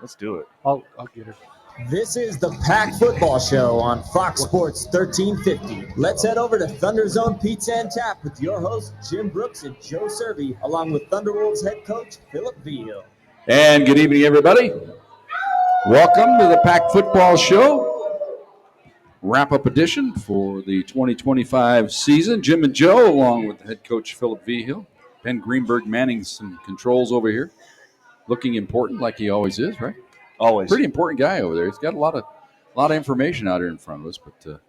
Let's do it. I'll get her. This is the Pack Football Show on Fox Sports 1350. Let's head over to ThunderZone Pizza and Tap with your hosts, Jim Brooks and Joe Cervi, along with Thunderwolves head coach, Philip Vigil. And good evening, everybody. Welcome to the Pack Football Show, wrap-up edition for the 2025 season. Jim and Joe, along with head coach Philip Vigil. Ben Greenberg manning some controls over here, looking important like he always is, right? Always. Pretty important guy over there. He's got a lot of information out here in front of us. But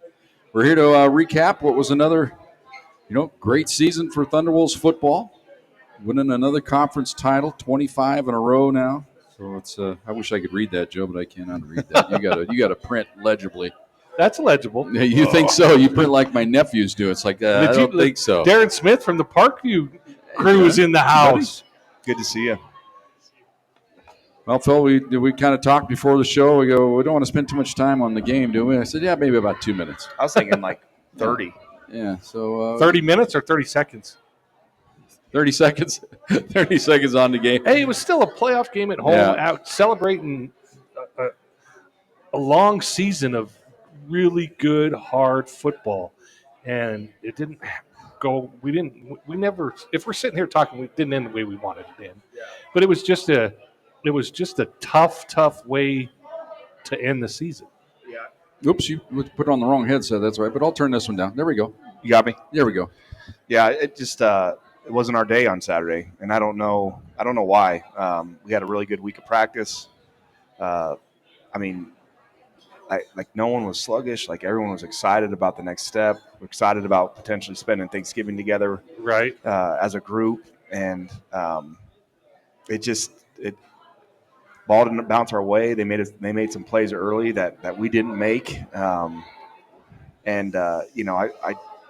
we're here to recap what was another, great season for Thunderwolves football, winning another conference title, 25 in a row now. So it's I wish I could read that, Joe, but I cannot read that. You got to print legibly. That's legible. Yeah, you think so? You print like my nephews do. It's like I don't think so. Darren Smith from the Parkview crew is in the house. Good to see you. Well, Phil, we kind of talked before the show. We go, we don't want to spend too much time on the game, do we? I said, yeah, maybe about 2 minutes. I was thinking like 30. Yeah, so 30 minutes or 30 seconds? 30 seconds. 30 seconds on the game. Hey, it was still a playoff game at home, out celebrating a long season of really good, hard football. And it didn't go – we never – if we're sitting here talking, it didn't end the way we wanted it to end. Yeah. But it was just a tough way to end the season. Yeah. Oops, you put on the wrong headset. That's right. But I'll turn this one down. There we go. You got me? There we go. Yeah, it just it wasn't our day on Saturday, and I don't know why. We had a really good week of practice. No one was sluggish. Like everyone was excited about the next step. We're excited about potentially spending Thanksgiving together, right? As a group, and it ball didn't bounce our way. They made some plays early that we didn't make,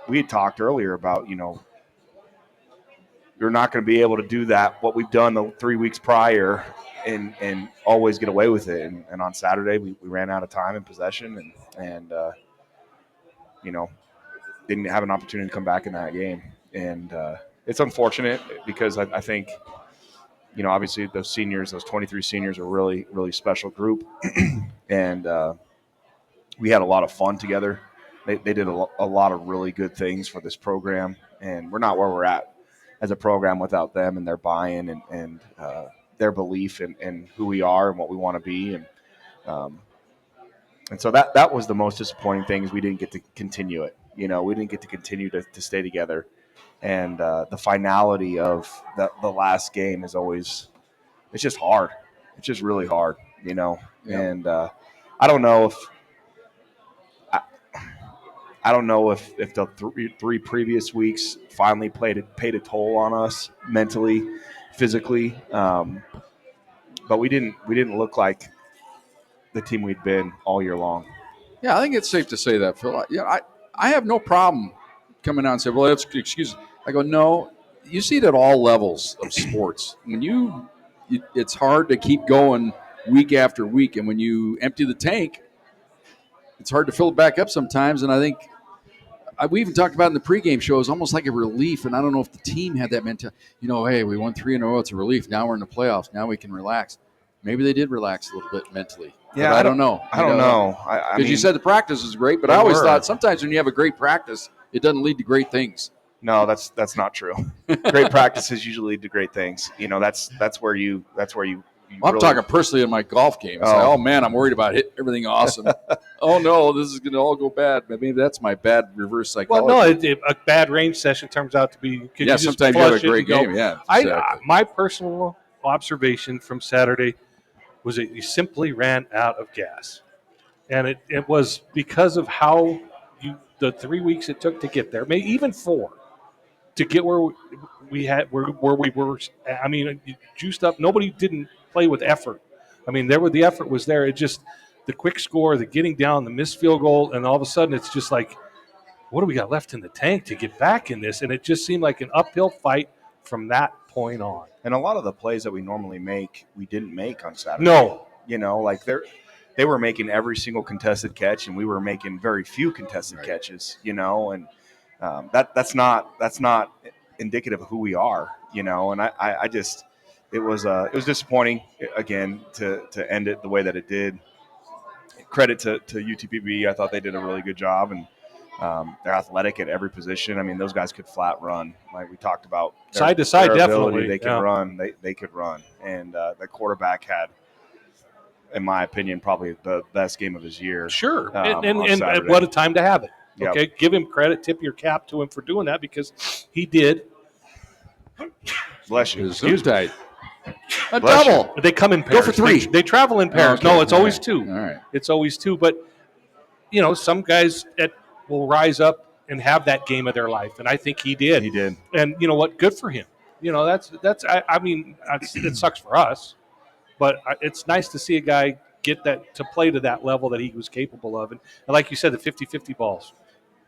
we had talked earlier about you're not going to be able to do that what we've done the 3 weeks prior and always get away with it. And on Saturday we ran out of time and possession and didn't have an opportunity to come back in that game. And it's unfortunate because I think. Obviously those 23 seniors are really, really special group. And we had a lot of fun together. They did a lot of really good things for this program. And we're not where we're at as a program without them and their buy-in and their belief in who we are and what we want to be. And so that was the most disappointing thing is we didn't get to continue it. We didn't get to continue to stay together. And the finality of the last game is always – it's just hard. It's just really hard, Yep. And I don't know if the three previous weeks finally paid a toll on us mentally, physically. But we didn't look like the team we'd been all year long. Yeah, I think it's safe to say that, Phil. I have no problem coming out and saying, well, excuse me. I go, no, you see it at all levels of sports. When it's hard to keep going week after week. And when you empty the tank, it's hard to fill it back up sometimes. And I think we even talked about in the pregame show, it's almost like a relief. And I don't know if the team had that mentality, hey, we won 3 in a row. It's a relief. Now we're in the playoffs. Now we can relax. Maybe they did relax a little bit mentally. Yeah, I don't know. I don't know. Because you said the practice was great, but I always thought sometimes when you have a great practice, it doesn't lead to great things. No, that's not true. Great practices usually lead to great things. That's where you. I'm talking personally in my golf game. It's like, man, I'm worried about hitting everything awesome. Oh no, this is going to all go bad. Maybe that's my bad reverse psychology. Well, no, a bad range session turns out to be. Yeah, sometimes you have a great game. Yeah, exactly. My personal observation from Saturday was that you simply ran out of gas, and it was because of how the 3 weeks it took to get there, maybe even 4. To get where we were, juiced up. Nobody didn't play with effort. The effort was there. It just the quick score, the getting down, the missed field goal, and all of a sudden it's just like, what do we got left in the tank to get back in this? And it just seemed like an uphill fight from that point on. And a lot of the plays that we normally make, we didn't make on Saturday. No, they were making every single contested catch, and we were making very few contested catches. And. That's not indicative of who we are, And I just it was disappointing again to end it the way that it did. Credit to UTPB. I thought they did a really good job, and they're athletic at every position. I mean, those guys could flat run, like we talked about. Side to side, their definitely. Ability, they could run. They could run, and the quarterback had, in my opinion, probably the best game of his year. Sure, on and Saturday. what a time to have it. Yep. Okay, give him credit, tip your cap to him for doing that because he did. Bless you. Excuse tight. A Bless you. double. They come in pairs. Go for three. They travel in pairs. Okay. No, it's All always right. two. All right. It's always two. But, some guys will rise up and have that game of their life, and I think he did. He did. And you know what? Good for him. It sucks for us, but it's nice to see a guy get that to play to that level that he was capable of. And like you said, the 50-50 balls.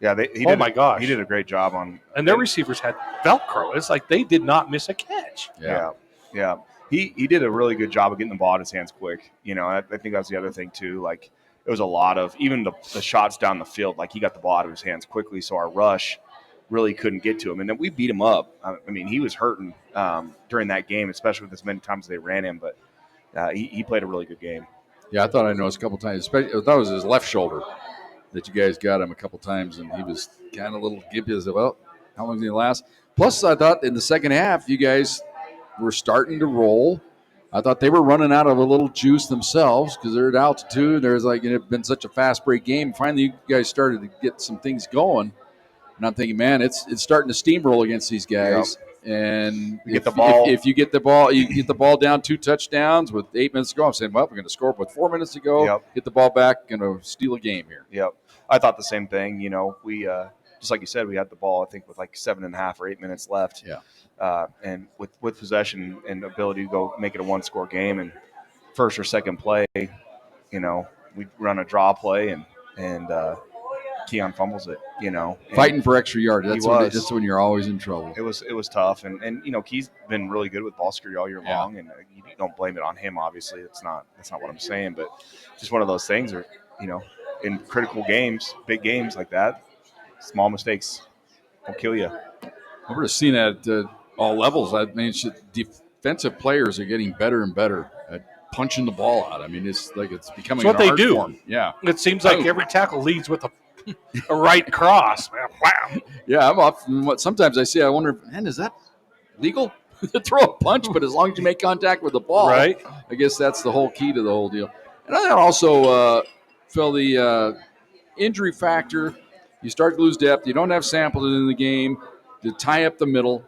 Yeah, my gosh. He did a great job on. And their receivers had Velcro. It's like they did not miss a catch. Yeah. He did a really good job of getting the ball in his hands quick. I think that's the other thing too. Like it was a lot of even the shots down the field. Like he got the ball out of his hands quickly, so our rush really couldn't get to him. And then we beat him up. I mean, he was hurting during that game, especially with as many times they ran him. But he played a really good game. Yeah, I thought I noticed a couple times. I thought it was his left shoulder that you guys got him a couple times, and he was kind of a little gibbous. Well, how long did he last? Plus, I thought in the second half, you guys were starting to roll. I thought they were running out of a little juice themselves because they're at altitude. There's like it's been such a fast break game. Finally, you guys started to get some things going, and I'm thinking, man, it's starting to steamroll against these guys. Yep. And Get the ball. If you get the ball, you get the ball down 2 touchdowns with 8 minutes to go. I'm saying, well, we're going to score with 4 minutes to go. Yep. Get the ball back, going to steal a game here. Yep. I thought the same thing. We just like you said, we had the ball, I think, with like 7.5 or 8 minutes left. Yeah. And with possession and ability to go make it a 1-score game, and first or second play, we run a draw play and Keon fumbles it. Fighting for extra yard. That's when you're always in trouble. It was tough, and Key's been really good with ball security all year long, and you don't blame it on him. Obviously, that's not what I'm saying, but just one of those things. Or in critical games, big games like that, small mistakes will kill you. We're just seeing that at all levels. I mean, defensive players are getting better and better at punching the ball out. I mean, it's becoming what an they art do. form. Yeah, it seems like every tackle leads with a right cross. Wow. Yeah, I'm off. Sometimes I see. I wonder, man, is that legal to throw a punch? But as long as you make contact with the ball, right? I guess that's the whole key to the whole deal. And I also feel the injury factor. You start to lose depth. You don't have samples in the game to tie up the middle.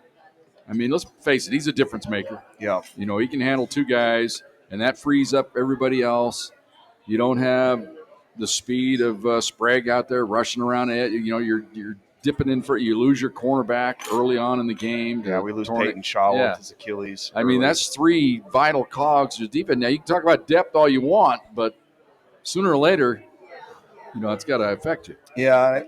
I mean, let's face it, he's a difference maker. Yeah. He can handle 2 guys, and that frees up everybody else. You don't have the speed of Sprague out there rushing around it. You're dipping in for you lose your cornerback early on in the game. Yeah, we lose Peyton Shaw with his Achilles. I mean, that's 3 vital cogs to deep in. Now, you can talk about depth all you want, but sooner or later, it's got to affect you. Yeah,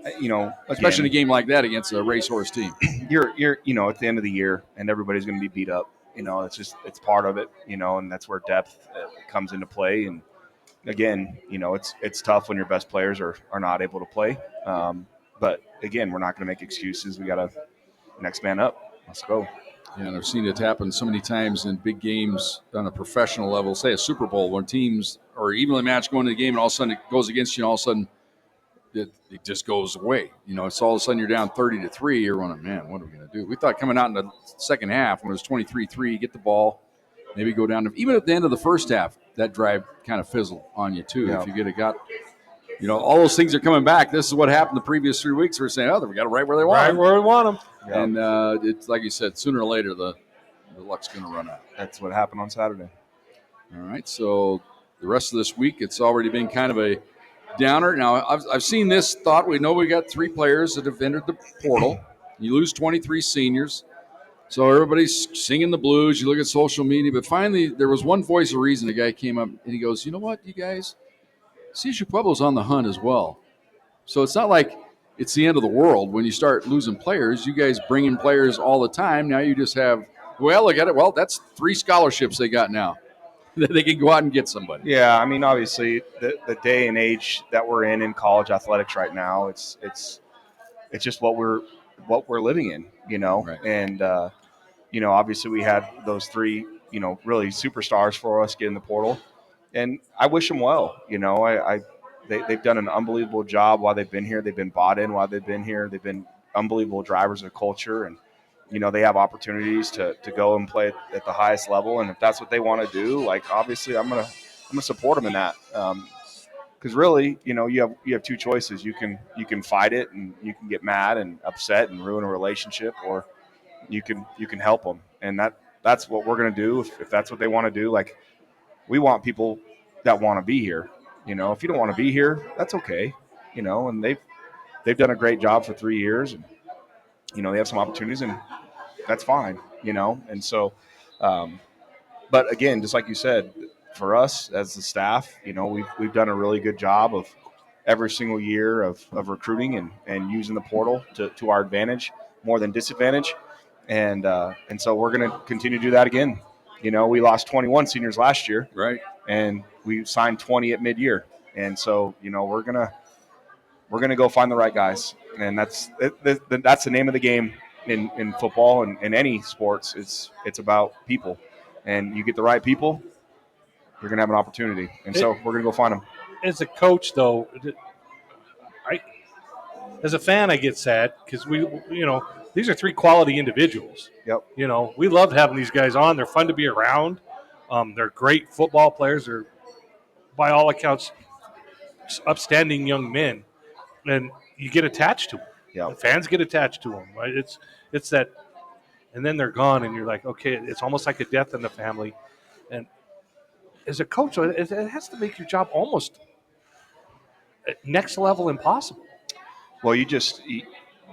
especially in a game like that against a racehorse team. You're at the end of the year, and everybody's going to be beat up. It's part of it. And that's where depth comes into play. And again, it's tough when your best players are not able to play. But again, we're not going to make excuses. We got to next man up. Let's go. Yeah, and I've seen it happen so many times in big games on a professional level, say a Super Bowl, when teams are evenly matched going into the game, and all of a sudden it goes against you, and all of a sudden it just goes away. It's all of a sudden you're down 30-3. You're wondering, man, what are we going to do? We thought coming out in the second half when it was 23-3, get the ball, maybe go down to even at the end of the first half, that drive kind of fizzled on you too. Yeah. If you all those things are coming back. This is what happened the previous 3 weeks. We're saying, we got it right where they want Right them. where we want them. Yeah. And it's like you said, sooner or later the luck's going to run out. That's what happened on Saturday. All right, so the rest of this week, it's already been kind of a downer. Now, I've seen this thought. We know we got 3 players that have entered the portal. You lose 23 seniors. So everybody's singing the blues. You look at social media. But finally, there was one voice of reason. A guy came up, and he goes, you know what, you guys? CSU Pueblo's on the hunt as well. So it's not like it's the end of the world when you start losing players. You guys bring in players all the time. Now you just have, look at it. Well, that's 3 scholarships they got now. They can go out and get somebody. Yeah, I mean, obviously, the day and age that we're in college athletics right now, it's just what we're living in, Right. And obviously we had those 3 really superstars for us get in the portal, and I wish them well. They've done an unbelievable job while they've been here. They've been bought in while they've been here. They've been unbelievable drivers of culture, and they have opportunities to go and play at the highest level. And if that's what they want to do, like obviously I'm gonna support them in that. Because really, you have two choices. You can fight it and you can get mad and upset and ruin a relationship, or you can help them, and that's what we're gonna do. If that's what they want to do, like we want people that want to be here. If you don't want to be here, that's okay. And they've done a great job for 3 years, and they have some opportunities, and that's fine. And so, but again, just like you said, for us as the staff, we've done a really good job of every single year of recruiting and using the portal to our advantage more than disadvantage. And so we're going to continue to do that again. We lost 21 seniors last year, Right. and we signed 20 at mid-year. And so, we're gonna go find the right guys, and that's the name of the game in football and in any sports. It's about people, and you get the right people, you're gonna have an opportunity. And so we're gonna go find them. As a coach, though, as a fan, I get sad because these are three quality individuals. Yep. We love having these guys on. They're fun to be around. They're great football players. They're, by all accounts, upstanding young men, and you get attached to them. Yeah. Fans get attached to them. Right? It's that, and then they're gone, and you're like, okay, it's almost like a death in the family. And as a coach, it has to make your job almost next level impossible. Well,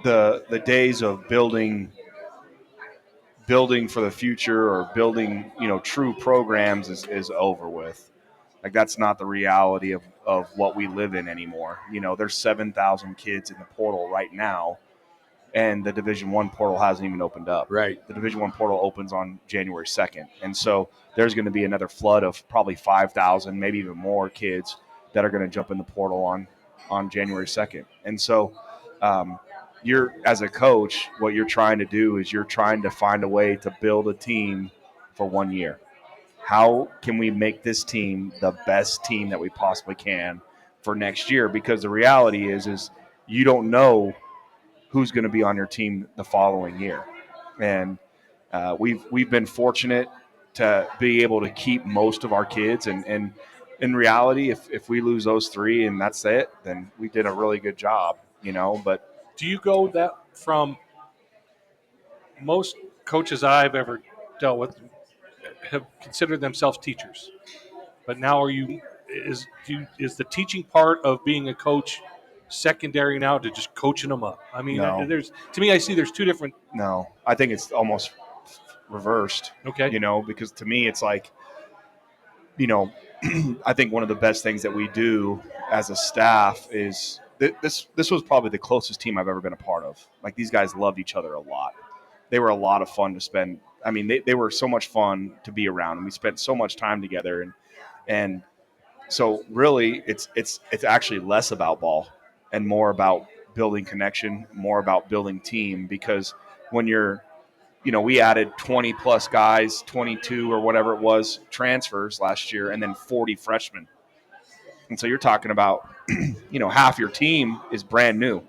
the days of building for the future or building true programs is over with. Like that's not the reality of what we live in anymore. There's 7,000 kids in the portal right now, and the Division I portal hasn't even opened up. Right. The Division I portal opens on January 2nd, and so there's going to be another flood of probably 5,000, maybe even more kids that are going to jump in the portal on January 2nd. And so you're, as a coach, what you're trying to do is you're trying to find a way to build a team for 1 year. How can we make this team the best team that we possibly can for next year? Because the reality is you don't know who's going to be on your team the following year. And we've been fortunate to be able to keep most of our kids. And in reality, if we lose those three and that's it, then we did a really good job, But do you go that from most coaches I've ever dealt with have considered themselves teachers, but now is the teaching part of being a coach secondary now to just coaching them up? I mean, No. I see there's two different. No, I think it's almost reversed. Okay. Because to me it's like, I think one of the best things that we do as a staff is this was probably the closest team I've ever been a part of. Like these guys loved each other a lot. They were a lot of fun to spend. I mean, they were so much fun to be around, and we spent so much time together. And so really it's actually less about ball and more about building connection, more about building team, because when you're, we added 20 plus guys, 22 or whatever it was, transfers last year, and then 40 freshmen. And so you're talking about, half your team is brand new.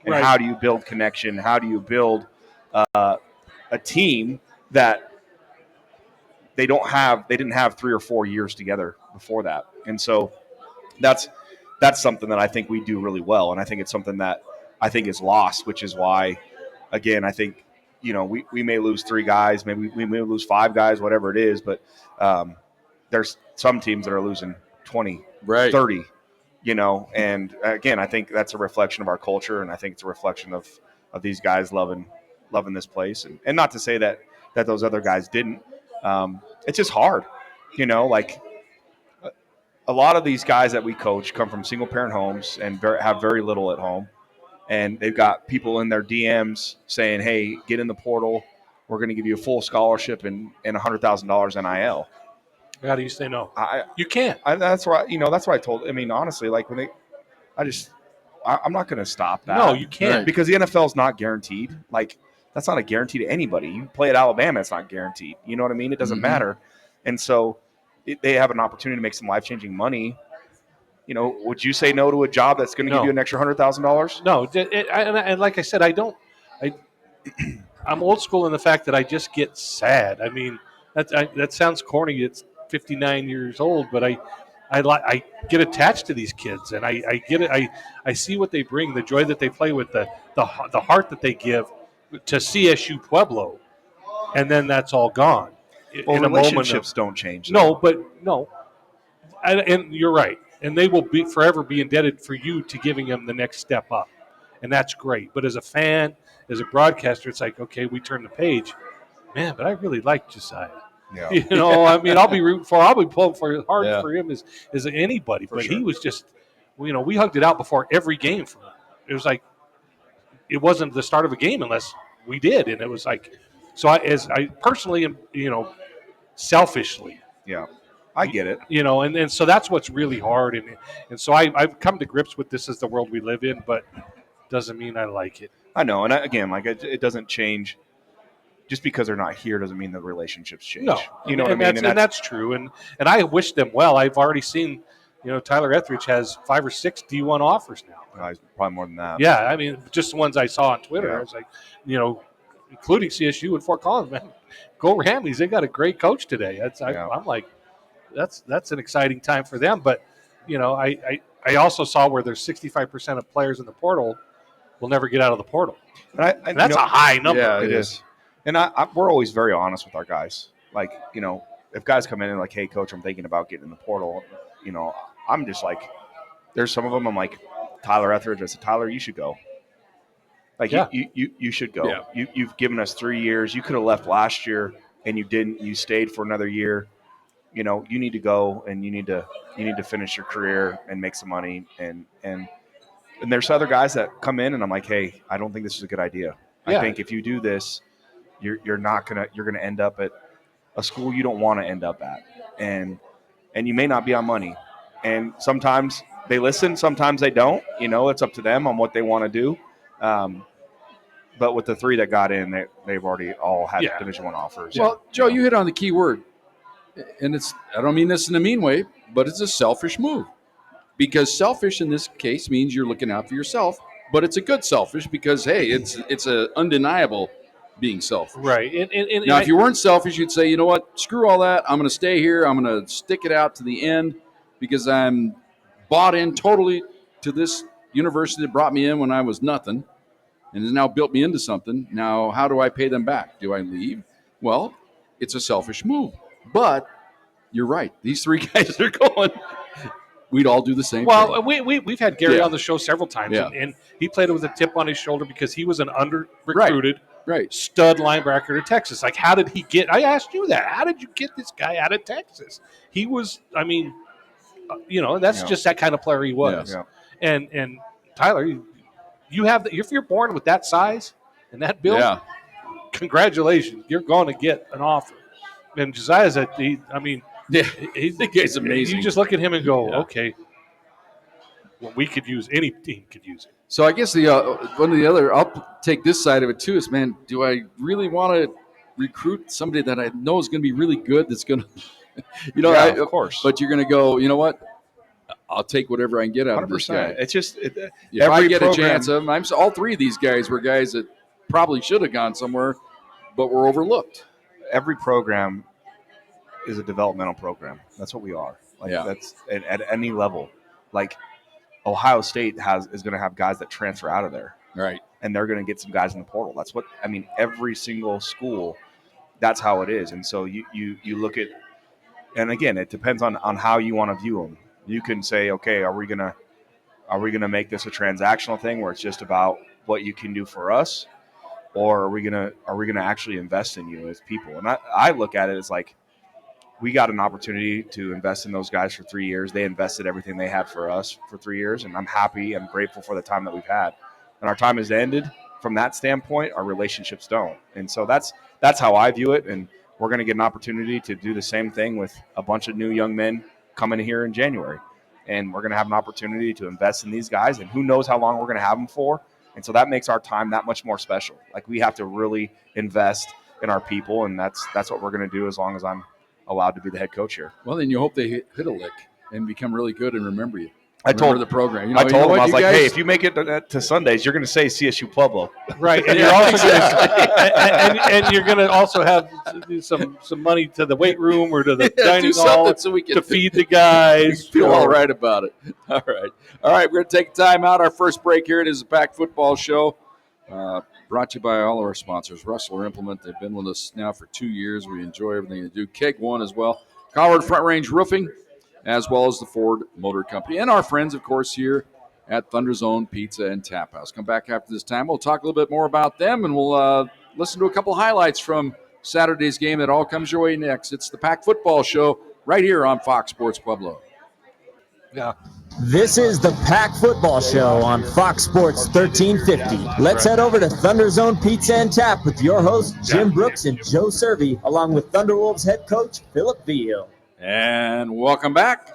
And Right. How do you build connection? How do you build a team that they didn't have 3 or 4 years together before that? And so that's something that I think we do really well. And I think it's something that I think is lost, which is why, again, I think, we may lose 3 guys, maybe we may lose 5 guys, whatever it is, but there's some teams that are losing 20, Right. 30, and again, I think that's a reflection of our culture, and I think it's a reflection of these guys loving this place. And not to say that those other guys didn't. It's just hard, like a lot of these guys that we coach come from single parent homes and have very little at home. And they've got people in their DMs saying, hey, get in the portal. We're going to give you a full scholarship and $100,000 NIL. How do you say no? You can't. That's why, that's why I told. I mean, honestly, like when I'm not going to stop that. No, you can't. Because the NFL is not guaranteed. Like that's not a guarantee to anybody. You play at Alabama, it's not guaranteed. You know what I mean? It doesn't matter. And so they have an opportunity to make some life-changing money. Would you say no to a job that's going to give you an extra $100,000? No, and like I said, I'm old school in the fact that I just get sad. I mean, that sounds corny. It's 59 years old, but I get attached to these kids, and I get it. I see what they bring, the joy that they play with, the heart that they give to CSU Pueblo, and then that's all gone Well, in a moment. relationships don't change. Though. No, and you're right, and they will forever be indebted for you to giving them the next step up, and that's great. But as a fan, as a broadcaster, it's like, okay, we turn the page, man. But I really like Josiah. Yeah. I mean, I'll be rooting for, I'll be pulling for as hard for him as anybody. For but sure. he was just, we hugged it out before every game. For him. It was like, it wasn't the start of a game unless we did, and it was like, so I personally am, selfishly. Yeah, I get it. And so that's what's really hard, and so I've come to grips with this as the world we live in, but doesn't mean I like it. I know, and again, like it doesn't change. Just because they're not here doesn't mean the relationships change. No, you know what I mean, and that's true. And I wish them well. I've already seen, Tyler Etheridge has 5 or 6 D1 offers now. Probably more than that. Yeah, I mean, just the ones I saw on Twitter. Yeah. It's like, including CSU and Fort Collins, man. Go Ramleys! They got a great coach today. I'm like, that's an exciting time for them. But I also saw where there's 65% of players in the portal will never get out of the portal. And that's a high number. Yeah, it is. And we're always very honest with our guys. Like, if guys come in and like, hey, coach, I'm thinking about getting in the portal, I'm just like, there's some of them I'm like, Tyler Etheridge. I said, Tyler, you should go. Like, you should go. Yeah. You've given us 3 years. You could have left last year and you didn't. You stayed for another year. You need to go and you need to finish your career and make some money. And there's other guys that come in and I'm like, hey, I don't think this is a good idea. I think if you do this, you're gonna end up at a school you don't want to end up at, and you may not be on money. And sometimes they listen, sometimes they don't. It's up to them on what they want to do. But with the 3 that got in, they've already all had Division I offers. Well, Joe, you hit on the key word, and I don't mean this in a mean way, but it's a selfish move, because selfish in this case means you're looking out for yourself, but it's a good selfish because hey, it's a undeniable being selfish. Right. And now, if you weren't selfish, you'd say, you know what, screw all that. I'm going to stay here. I'm going to stick it out to the end because I'm bought in totally to this university that brought me in when I was nothing and has now built me into something. Now, how do I pay them back? Do I leave? Well, it's a selfish move. But you're right. These 3 guys are going. We'd all do the same thing. Well, we've had Gary on the show several times, and he played it with a tip on his shoulder because he was an under-recruited stud linebacker to Texas. Like, how did he get – I asked you that. How did you get this guy out of Texas? He was – I mean, that's just that kind of player he was. Yeah. And Tyler, you have – if you're born with that size and that build, congratulations. You're going to get an offer. And Josiah's the guy's amazing. You just look at him and go, okay, well, any team could use it. So I guess one of the other, I'll take this side of it too, is, man, do I really want to recruit somebody that I know is going to be really good that's going to, of course. But you're going to go, you know what? I'll take whatever I can get out of this guy. It's just if I get a chance of them, all 3 of these guys were guys that probably should have gone somewhere, but were overlooked. Every program is a developmental program. That's what we are. That's at any level. Like Ohio State is going to have guys that transfer out of there, right? And they're going to get some guys in the portal. That's what I mean. Every single school, that's how it is. And so you look at, and again, it depends on how you want to view them. You can say, okay, are we gonna make this a transactional thing where it's just about what you can do for us, or are we gonna actually invest in you as people? And I look at it as like, we got an opportunity to invest in those guys for 3 years. They invested everything they had for us for 3 years, and I'm happy and grateful for the time that we've had. And our time has ended from that standpoint. Our relationships don't, and so that's how I view it. And we're going to get an opportunity to do the same thing with a bunch of new young men coming here in January, and we're going to have an opportunity to invest in these guys. And who knows how long we're going to have them for? And so that makes our time that much more special. Like, we have to really invest in our people, and that's what we're going to do as long as I'm allowed to be the head coach here. Well, then you hope they hit a lick and become really good and remember you. I told the program. I told him, I was like, hey, if you make it to Sundays, you're going to say CSU Pueblo. Right, and you're also and you're going to also have some money to the weight room or to the dining hall so we can to feed the guys. Feel all right about it. All right. We're going to take time out. Our first break here. It is a Pack Football Show. Brought to you by all of our sponsors. Rustler Implement. They've been with us now for 2 years. We enjoy everything they do. Keg One as well. Colorado Front Range Roofing, as well as the Ford Motor Company. And our friends, of course, here at ThunderZone Pizza and TapHouse. Come back after this time. We'll talk a little bit more about them, and we'll listen to a couple highlights from Saturday's game. That all comes your way next. It's the Pack Football Show right here on Fox Sports Pueblo. Yeah. This is the Pack Football Show on Fox Sports 1350. Let's head over to ThunderZone Pizza and Tap with your hosts, Jim Brooks and Joe Cervi, along with Thunderwolves head coach, Philip Veal. And welcome back.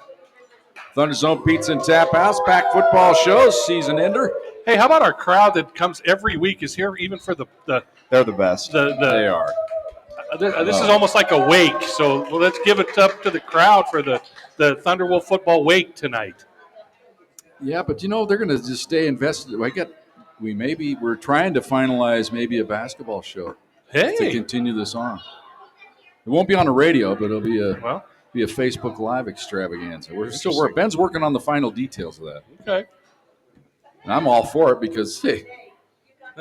ThunderZone Pizza and Tap House, Pack Football Show, season ender. Hey, how about our crowd that comes every week is here even for the They're the best. They are. This is almost like a wake, so let's give it up to the crowd for the Thunderwolf football wake tonight. Yeah, but they're going to just stay invested. We're trying to finalize maybe a basketball show to continue this on. It won't be on the radio, but it'll be a Facebook Live extravaganza. Ben's working on the final details of that. Okay. And I'm all for it because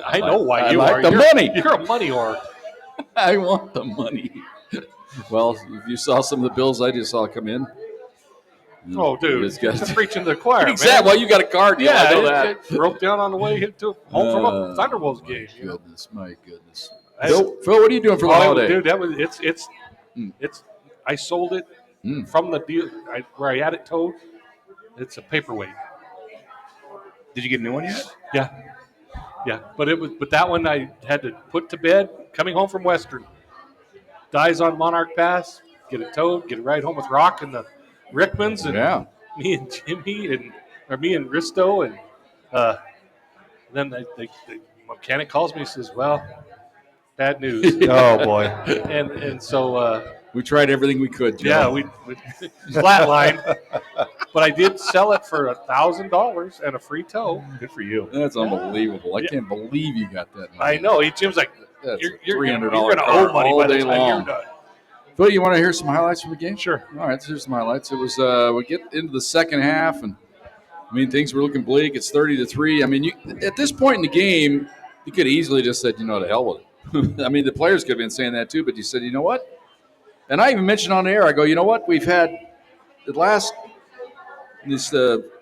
I know why you like are. The money. You're a money whore. I want the money. Well, if you saw some of the bills I just saw come in. Oh, dude, it's preaching to the choir, exactly. man. Well, you got a card deal. Yeah, I know that. It broke down on the way home from a Thunderbolts game. My goodness. Phil, what are you doing for the holiday? Dude, it's. I sold it from the deal where I had it towed. It's a paperweight. Did you get a new one yet? Yeah. But that one I had to put to bed. Coming home from Western, dies on Monarch Pass. Get it towed. Get it right home with Rock and the Rickmans and me and Jimmy me and Risto and then the mechanic calls me and says, "Well, bad news." Oh boy. and so we tried everything we could. Joe. Yeah, we flatlined, but I did sell it for $1,000 and a free tow. Good for you. That's unbelievable. I can't believe you got that money. I know. Jim's like, "You're going to owe money by the time you're done." Phil, you want to hear some highlights from the game? Sure. All right, here's some highlights. It was we get into the second half, and things were looking bleak. It's 30-3. At this point in the game, you could have easily just said, to hell with it. The players could have been saying that too, but you said, you know what? And I even mentioned on the air, I go, you know what? We've had this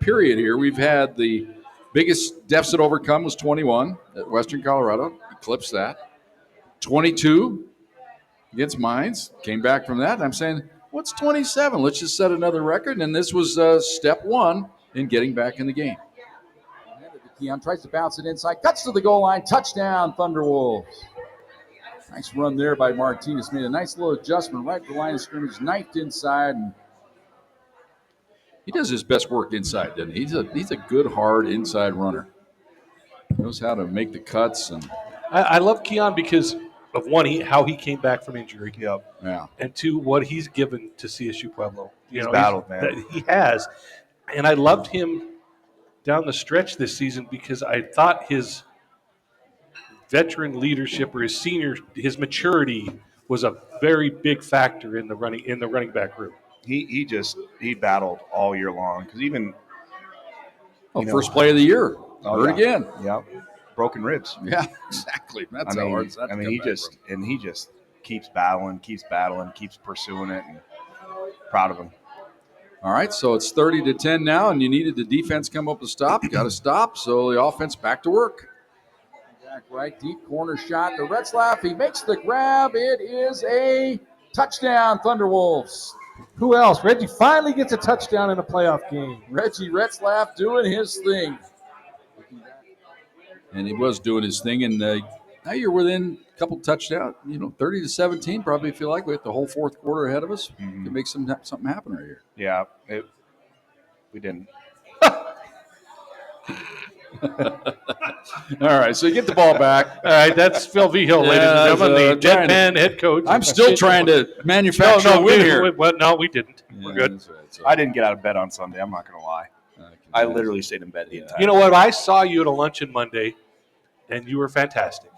period here, we've had the biggest deficit overcome was 21 at Western Colorado. Eclipsed that. 22 against Mines. Came back from that. I'm saying, what's 27? Let's just set another record. And this was step one in getting back in the game. Keon tries to bounce it inside. Cuts to the goal line. Touchdown, Thunderwolves. Nice run there by Martinez. Made a nice little adjustment right at the line of scrimmage. Knifed inside. And he does his best work inside, doesn't he? He's a good, hard inside runner. Knows how to make the cuts. And I love Keon because of one, how he came back from injury. Yep. Yeah. And two, what he's given to CSU Pueblo. He's battled, man. He has. And I loved him down the stretch this season because I thought his veteran leadership or his maturity was a very big factor in the running back group. He battled all year long because even first play of the year. Hurt again. Yep. Broken ribs. Yeah, exactly. That's how hard. He just keeps battling, keeps pursuing it, and proud of him. All right, so it's 30-10 now, and you needed the defense come up to stop. Got to stop, so the offense back to work. Back right, deep corner shot to Retzlaff. He makes the grab. It is a touchdown, Thunderwolves. Who else? Reggie finally gets a touchdown in a playoff game. Reggie Retzlaff doing his thing. And he was doing his thing, and now you're within a couple touchdowns. 30-17. Probably feel like we have the whole fourth quarter ahead of us. Mm-hmm. To make something happen right here. Yeah, we didn't. All right, so you get the ball back. All right, that's Phil Vigil, ladies and gentlemen, the deadpan head coach. I'm still trying to manufacture a win here. No, we didn't. We're good. That's right, so I didn't get out of bed on Sunday. I'm not going to lie. I literally stayed in bed the entire You know what? I saw you at a luncheon Monday, and you were fantastic.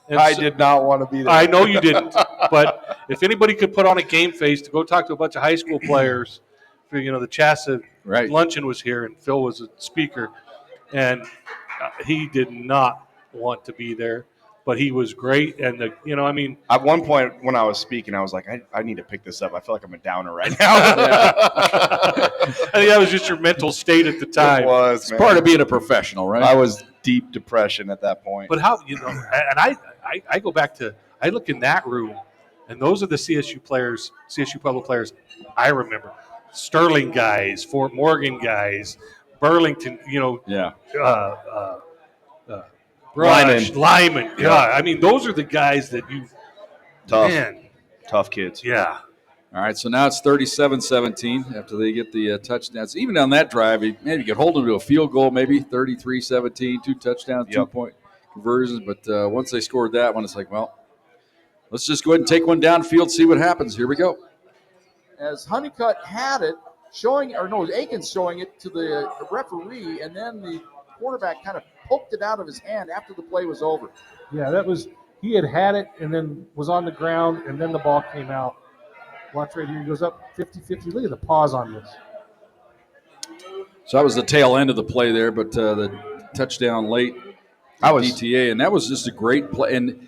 And I did not want to be there. I know you didn't, but if anybody could put on a game face to go talk to a bunch of high school players, for, the Chassa luncheon was here, and Phil was a speaker, and he did not want to be there, but he was great. And at one point when I was speaking, I was like, I need to pick this up. I feel like I'm a downer right now. I think that was just your mental state at the time. It was. It's part of being a professional, right? I was deep depression at that point. But how and I go back to, I look in that room, and those are the CSU players, CSU Pueblo players I remember. Sterling guys, Fort Morgan guys, Burlington, Lyman. God, I mean, those are the guys that you tough kids. Yeah. All right, so now it's 37-17 after they get the touchdowns. Even on that drive, maybe you could hold them to a field goal, maybe 33-17, 2 touchdowns, 2-point conversions. But once they scored that one, it's like, well, let's just go ahead and take one downfield, see what happens. Here we go. As Honeycutt had it, Aikens showing it to the referee, and then the quarterback kind of poked it out of his hand after the play was over. Yeah, he had it and then was on the ground, and then the ball came out. Watch right here. He goes up 50-50. Look at the pause on this. So that was the tail end of the play there, but the touchdown late DTA, and that was just a great play. And,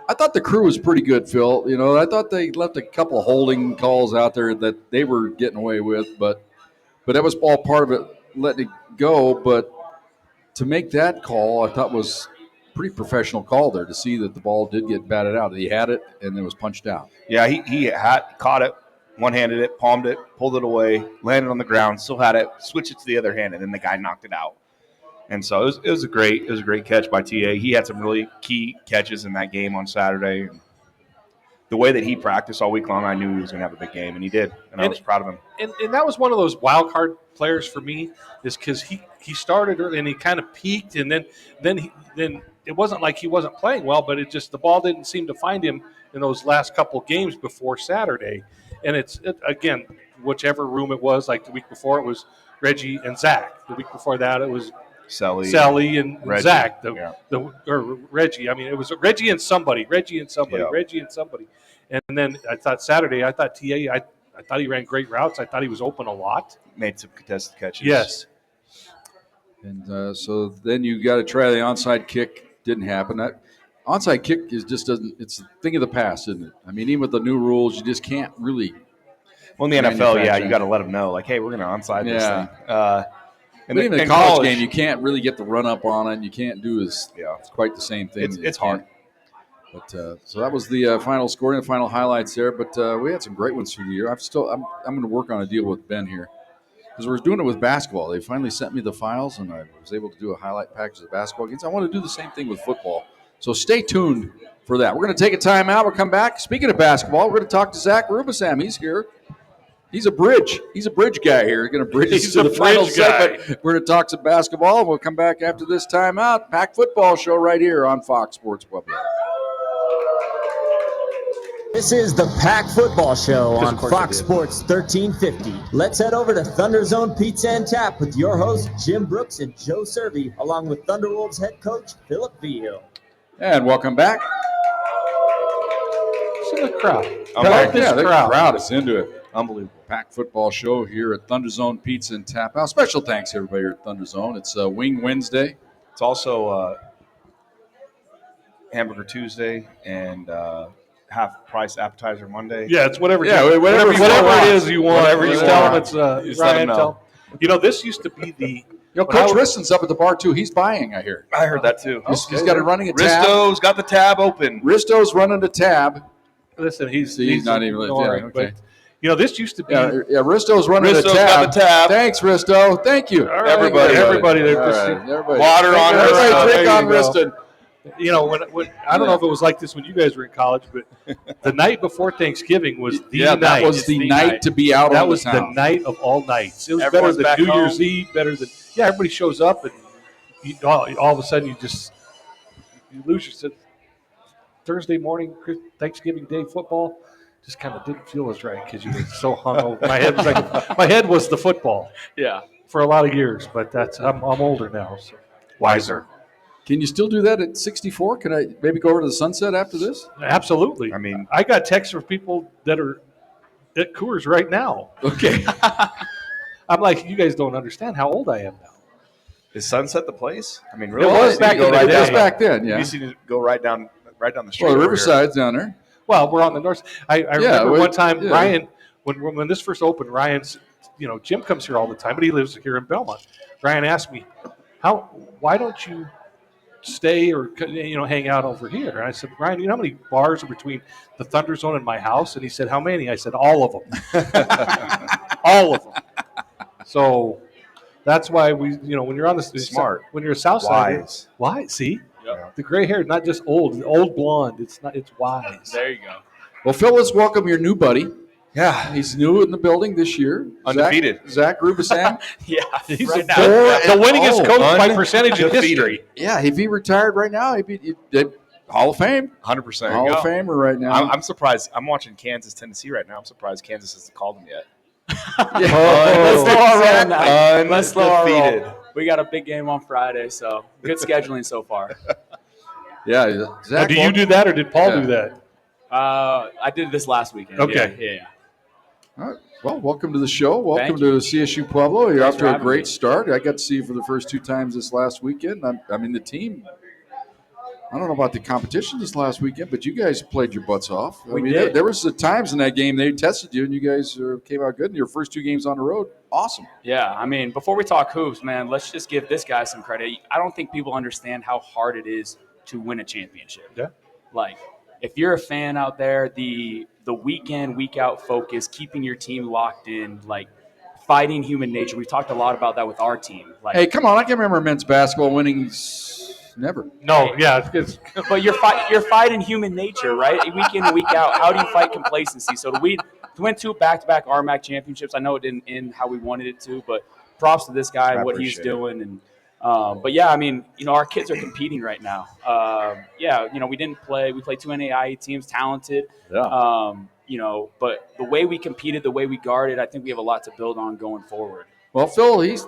I thought the crew was pretty good, Phil. I thought they left a couple of holding calls out there that they were getting away with, but that was all part of it, letting it go. But to make that call, I thought was a pretty professional call there to see that the ball did get batted out. He had it, and it was punched out. Yeah, he had caught it, one-handed it, palmed it, pulled it away, landed on the ground, still had it, switched it to the other hand, and then the guy knocked it out. And so it was a great catch by TA. He had some really key catches in that game on Saturday. The way that he practiced all week long, I knew he was going to have a big game, and he did. And I was proud of him. And that was one of those wild card players for me, is because he started early and he kind of peaked, and then it wasn't like he wasn't playing well, but the ball didn't seem to find him in those last couple games before Saturday. And again, whichever room it was, like the week before it was Reggie and Zach. The week before that it was Sally and Reggie. Zach, or Reggie. I mean, it was Reggie and somebody. And then I thought Saturday, I thought he ran great routes. I thought he was open a lot. Made some contested catches. Yes. And so then you got to try the onside kick. Didn't happen. That onside kick it's a thing of the past, isn't it? I mean, even with the new rules, you just can't really. Well, in the NFL, you got to let them know, like, hey, we're going to onside this thing. And even in the college game, you can't really get the run up on it. You can't do it's quite the same thing. It's hard. But so that was the final scoring, the final highlights there. But we had some great ones through the year. I'm going to work on a deal with Ben here because we're doing it with basketball. They finally sent me the files, and I was able to do a highlight package of basketball games. I want to do the same thing with football. So stay tuned for that. We're going to take a timeout. We'll come back. Speaking of basketball, we're going to talk to Zach Rubisam. He's here. He's a bridge guy here. He's going to bridge us to the final segment. We're going to talk some basketball, and we'll come back after this timeout. Pack Football Show right here on Fox Sports Pueblo. This is the Pack Football Show on Fox Sports 1350. Let's head over to ThunderZone Pizza and Tap with your hosts, Jim Brooks and Joe Cervi, along with Thunderwolves head coach, Philip Vigil. And welcome back. See the crowd. The crowd is into it. Unbelievable. Pack Football Show here at ThunderZone Pizza and Tap House. Special thanks to everybody here at ThunderZone. It's Wing Wednesday. It's also Hamburger Tuesday and half price appetizer Monday. Yeah, it's whatever. Yeah, whatever it is you want. Whatever you tell want. them it's Ryan. Tell them. This used to be the. Coach Riston's up at the bar too. He's buying, I hear. I heard that too. He's got it running a tab. Risto's got the tab open. Risto's running the tab. Listen, he's not even. Okay. But this used to be. Risto's running the tab. Got the tab. Thanks, Risto. Thank you. All right, everybody. Everybody. Water on Everybody drink on Riston. When I don't know if it was like this when you guys were in college, but the night before Thanksgiving was the night. That was the night to be out on the town. That was the night of all nights. It was Everyone's better than back New Year's home. Eve, better than everybody shows up and all of a sudden you lose your Thursday morning, Thanksgiving Day football. Just kind of didn't feel as right because you were so hungover. My head was the football. Yeah. For a lot of years, but I'm older now, so wiser. Can you still do that at 64? Can I maybe go over to the Sunset after this? Absolutely. I mean, I got texts from people that are at Coors right now. Okay. I'm like, you guys don't understand how old I am now. is Sunset the place? I mean, It really? was You back go in the right day. down. Just back then, yeah. You see to go right down the street. Well, over here. Riverside's down there. Well, we're on the north. I remember one time yeah. Ryan, when this first opened, Ryan's, Jim comes here all the time, but he lives here in Belmont. Ryan asked me, why don't you stay or hang out over here? And I said, Ryan, you know how many bars are between the ThunderZone and my house? And he said, how many? I said, all of them. All of them. So that's why when you're on the Smart. when you're a south side, Wise. why? See, Yep. the gray hair, not just old blonde. It's wise. There you go. Well, Phil, let's welcome your new buddy. Yeah. He's new in the building this year. Undefeated. Zach Rubisan. Yeah. He's right the now. winningest coach by undefeated. percentage in history. Yeah, if he retired right now, he'd be Hall of Fame. 100%. Hall of Famer right now. I'm surprised. I'm watching Kansas, Tennessee right now. I'm surprised Kansas hasn't called him yet. Let's slow our roll now. Let's slow our Undefeated. roll. We got a big game on Friday, so good scheduling so far. Yeah, Now, Zach. do you do that or did Paul Yeah. do that? I did this last weekend. Okay. Yeah. All right. Well, welcome to the show. Welcome Thank to CSU Pueblo. You're Thanks off for to a having great me. start. I got to see you for the first 2 times this last weekend. I mean, the team. I don't know about the competition this last weekend, but you guys played your butts off. I We mean, did. There was the times in that game they tested you, and you guys came out good. And your first 2 games on the road, awesome. Yeah, I mean, before we talk hoops, man, let's just give this guy some credit. I don't think people understand how hard it is to win a championship. Yeah. Like, if you're a fan out there, the week in, week out focus, keeping your team locked in, like fighting human nature. We've talked a lot about that with our team. Like, Hey, come on! I can remember men's basketball winning never. No, yeah, it's but you're fighting human nature, right? Week in and week out. How do you fight complacency? So to win 2 back-to-back RMAC championships. I know it didn't end how we wanted it to, but props to this guy and what he's appreciate it. doing. And but yeah, I mean, our kids are competing right now. We didn't play. We played 2 NAIA teams, talented. Yeah. But the way we competed, the way we guarded, I think we have a lot to build on going forward. Well, Phil, he's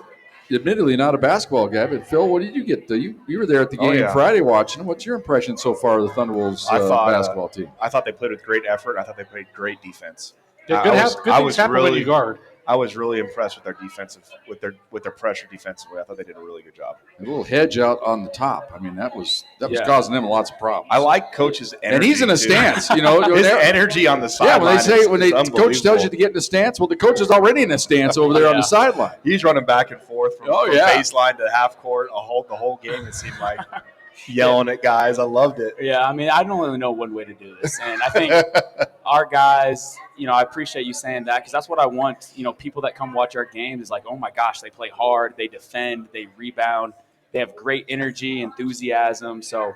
admittedly not a basketball guy, but Phil, what did you get? You were there at the Oh, game yeah. Friday watching. What's your impression so far of the Thunderwolves I thought, basketball team? I thought they played with great effort. I thought they played great defense. good I things was happen when really- you guard. I was really impressed with their defensive, with their pressure defensively. I thought they did a really good job. A little hedge out on the top. I mean, that was Yeah. causing them lots of problems. I like Coach's energy. and he's in a too. stance. His energy on the Yeah, sideline. when the coach tells you to get in a stance, well, the coach is already in a stance over there on Yeah. the sideline. He's running back and forth from, Oh, from yeah. baseline to half court the whole game. It seemed like yelling at guys. I loved it. Yeah, I mean, I don't really know one way to do this, and I think our guys, I appreciate you saying that because that's what I want. People that come watch our games is like, oh my gosh, they play hard, they defend, they rebound, they have great energy, enthusiasm. So,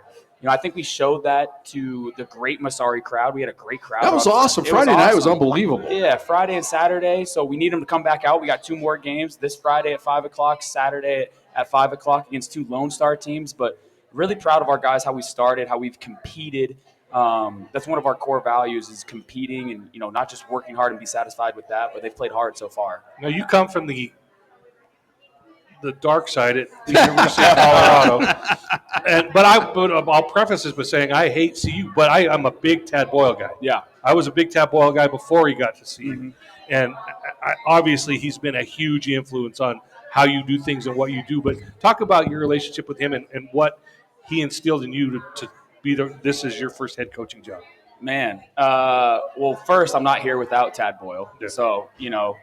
I think we showed that to the great Masari crowd. We had a great crowd. That was awesome. It Friday night was awesome. unbelievable. Yeah, Friday and Saturday. So we need them to come back out. We got 2 more games this Friday at 5 o'clock, Saturday at 5 o'clock against 2 Lone Star teams. But really proud of our guys, how we started, how we've competed. That's one of our core values is competing and, not just working hard and be satisfied with that, but they've played hard so far. Now you come from the dark side at the University of Colorado, but I'll preface this by saying I hate CU, but I'm a big Tad Boyle guy. Yeah. I was a big Tad Boyle guy before he got to CU, and obviously he's been a huge influence on how you do things and what you do. But talk about your relationship with him and what he instilled in you to be this is your first head coaching job. Man, well, first, I'm not here without Tad Boyle. Yeah. So,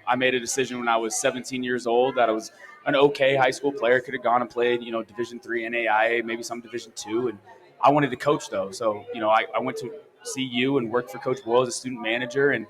I made a decision when I was 17 years old that I was an okay high school player, could have gone and played, Division III NAIA, maybe some Division II, and I wanted to coach, though. So, I went to CU and worked for Coach Boyle as a student manager, and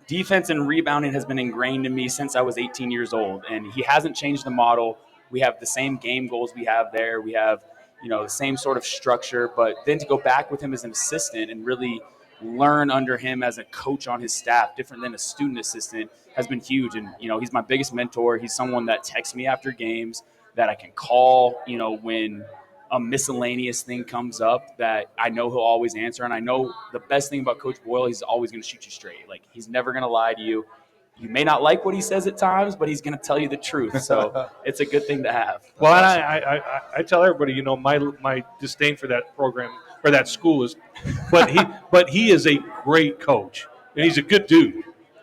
defense and rebounding has been ingrained in me since I was 18 years old, and he hasn't changed the model. We have the same game goals we have there. We have, the same sort of structure, but then to go back with him as an assistant and really learn under him as a coach on his staff, different than a student assistant, has been huge. And, he's my biggest mentor. He's someone that texts me after games, that I can call, when a miscellaneous thing comes up, that I know he'll always answer. And I know the best thing about Coach Boyle, he's always going to shoot you straight. Like, he's never going to lie to you. You may not like what he says at times, but he's going to tell you the truth. So it's a good thing to have. Well, and I tell everybody, my disdain for that program or that school is, but he is a great coach and he's a good dude,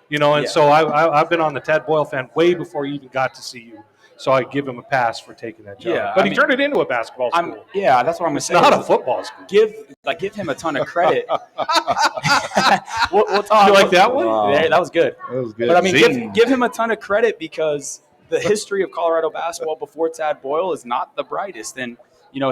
and so I've been on the Tad Boyle fan way before he even got to CU. So I give him a pass for taking that job. Yeah, but he turned it into a basketball school. That's what I'm going to say. It's not a football school. Give him a ton of credit. we'll talk. You like that one? Wow. Yeah, that was good. That was good. But I mean, give him a ton of credit, because the history of Colorado basketball before Tad Boyle is not the brightest. And,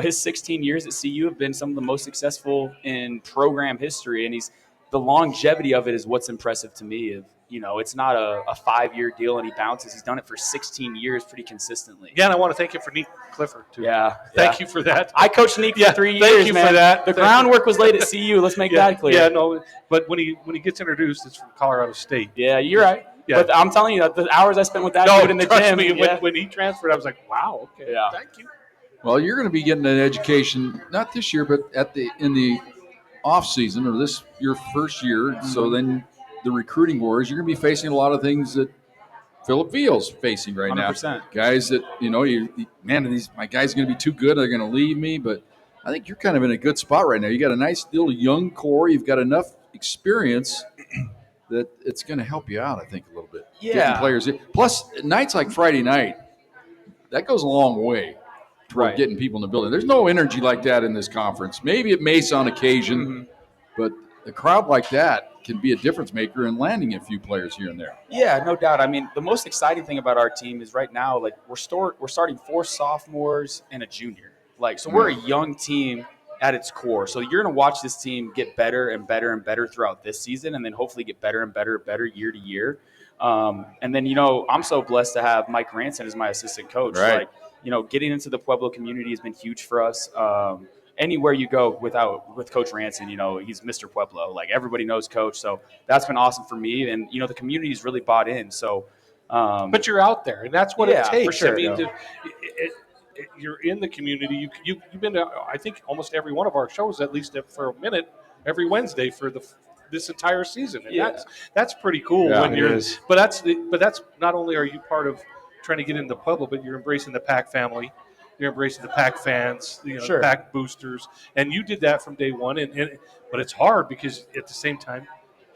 his 16 years at CU have been some of the most successful in program history. And the longevity of it is what's impressive to me. It's not a 5-year deal and he bounces. He's done it for 16 years pretty consistently. Yeah, and I want to thank you for Nick Clifford, too. Yeah. Thank you for that. I coached Nick for 3 years, thank you man. for that. The groundwork was laid at CU. Let's make that clear. Yeah, no, but when he gets introduced, it's from Colorado State. Yeah, you're right. Yeah. But I'm telling you, the hours I spent with that dude in the trust gym. me, when he transferred, I was like, wow, okay, Yeah. thank you. Well, you're going to be getting an education, not this year, but in the off season, or your first year. Mm-hmm. So then the recruiting wars, you're going to be facing a lot of things that Philip Veal's facing right 100%. now. Guys that, my guy's going to be too good. They're going to leave me. But I think you're kind of in a good spot right now. You got a nice little young core. You've got enough experience that it's going to help you out, I think, a little bit. Yeah. Getting players in. Plus, nights like Friday night, that goes a long way toward getting people in the building. There's no energy like that in this conference. Maybe at Mesa on occasion, but a crowd like that can be a difference maker in landing a few players here and there. Yeah, no doubt. I mean, the most exciting thing about our team is right now, like, we're starting 4 sophomores and a junior. So we're a young team at its core. So you're going to watch this team get better and better and better throughout this season, and then hopefully get better and better year to year. And then, I'm so blessed to have Mike Ranson as my assistant coach. Right. Getting into the Pueblo community has been huge for us. Anywhere you go with Coach Ranson, he's Mr. Pueblo. Like, everybody knows Coach. So that's been awesome for me. And, the community's really bought in. So, but you're out there, and that's what it takes. For sure. I mean, you're in the community. You've been to, I think, almost every one of our shows, at least for a minute, every Wednesday for this entire season, and that's pretty cool. Yeah, when you're, it is. but that's not only are you part of trying to get into Pueblo, but you're embracing the Pack family. You're embracing the Pack fans, Sure. Pack boosters, and you did that from day one. But it's hard because at the same time,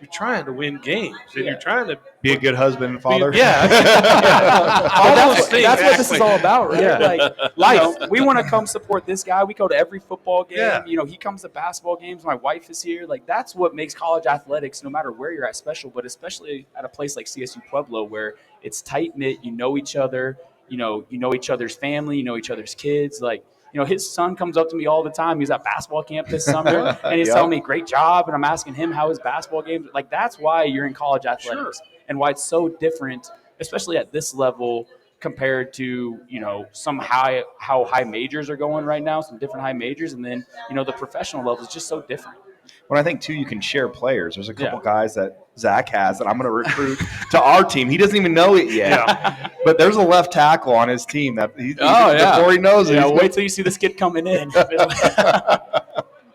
you're trying to win games and you're trying to Be a good husband and father. All those things. That's what this is all about, right? Yeah. Like, we want to come support this guy. We go to every football game. Yeah. He comes to basketball games. My wife is here. Like, that's what makes college athletics, no matter where you're at, special. But especially at a place like CSU Pueblo, where it's tight knit. You know each other. You know each other's family. You know each other's kids. Like, his son comes up to me all the time. He's at basketball camp this summer, and he's telling me, great job. And I'm asking him how his basketball game. Like, that's why you're in college athletics, and why it's so different, especially at this level compared to, some how high majors are going right now, some different high majors. And then, the professional level is just so different. When I think, too, you can share players. There's a couple guys that Zach has that I'm going to recruit to our team. He doesn't even know it yet. But there's a left tackle on his team that before he knows it. Wait till you see this kid coming in.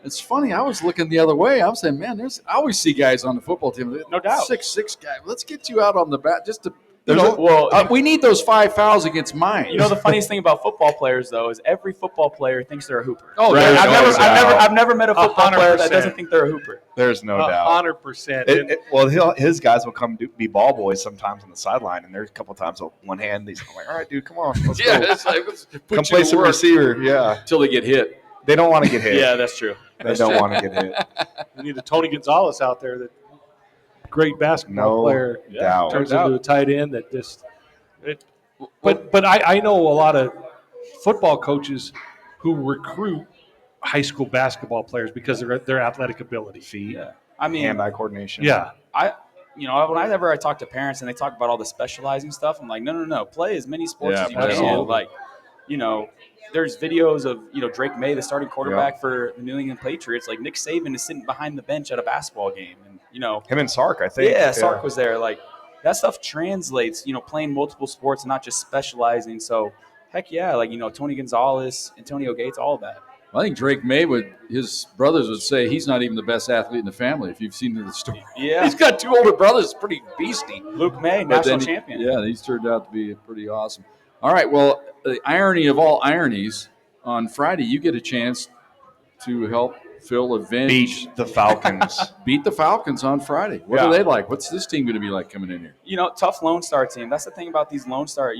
It's funny. I was looking the other way. I was saying, man, I always see guys on the football team. No doubt. 6'6" guy. Let's get you out on the bat just to – Well, we need those 5 fouls against mine. the funniest thing about football players, though, is every football player thinks they're a hooper. Oh, Right. I've never met a football player that 100%. doesn't think they're a hooper. There's no doubt. 100%. His guys will come be ball boys sometimes on the sideline, and there's a couple times with one hand. He's like, all right, dude, come on. Let's go. it's like, let's put Come you play to some work receiver. Yeah. until they get hit. They don't want to get hit. Yeah, that's true. They don't want to get hit. We need a Tony Gonzalez out there, that great basketball No player. doubt. Turns into a tight end that just but I know a lot of football coaches who recruit high school basketball players because of their athletic ability. Feet, I mean, hand-eye coordination. Yeah. Whenever I talk to parents and they talk about all the specializing stuff, I'm like, no, play as many sports as you can. absolutely. Like, there's videos of, Drake May, the starting quarterback for the New England Patriots. Like, Nick Saban is sitting behind the bench at a basketball game. And, Him and Sark, I think. Yeah, Sark was there. Like, that stuff translates, playing multiple sports and not just specializing. So, Heck yeah, like Tony Gonzalez, Antonio Gates, all of that. I think Drake May his brothers would say he's not even the best athlete in the family. If you've seen the story, Yeah. he's got 2 older brothers, pretty beasty. Luke May, But national then champion. Yeah, he's turned out to be pretty awesome. All right, well, the irony of all ironies, on Friday you get a chance to help Phil avenge Beat the Falcons. beat the Falcons on Friday. What are they like? What's this team going to be like coming in here? Tough Lone Star team. That's the thing about these Lone Star.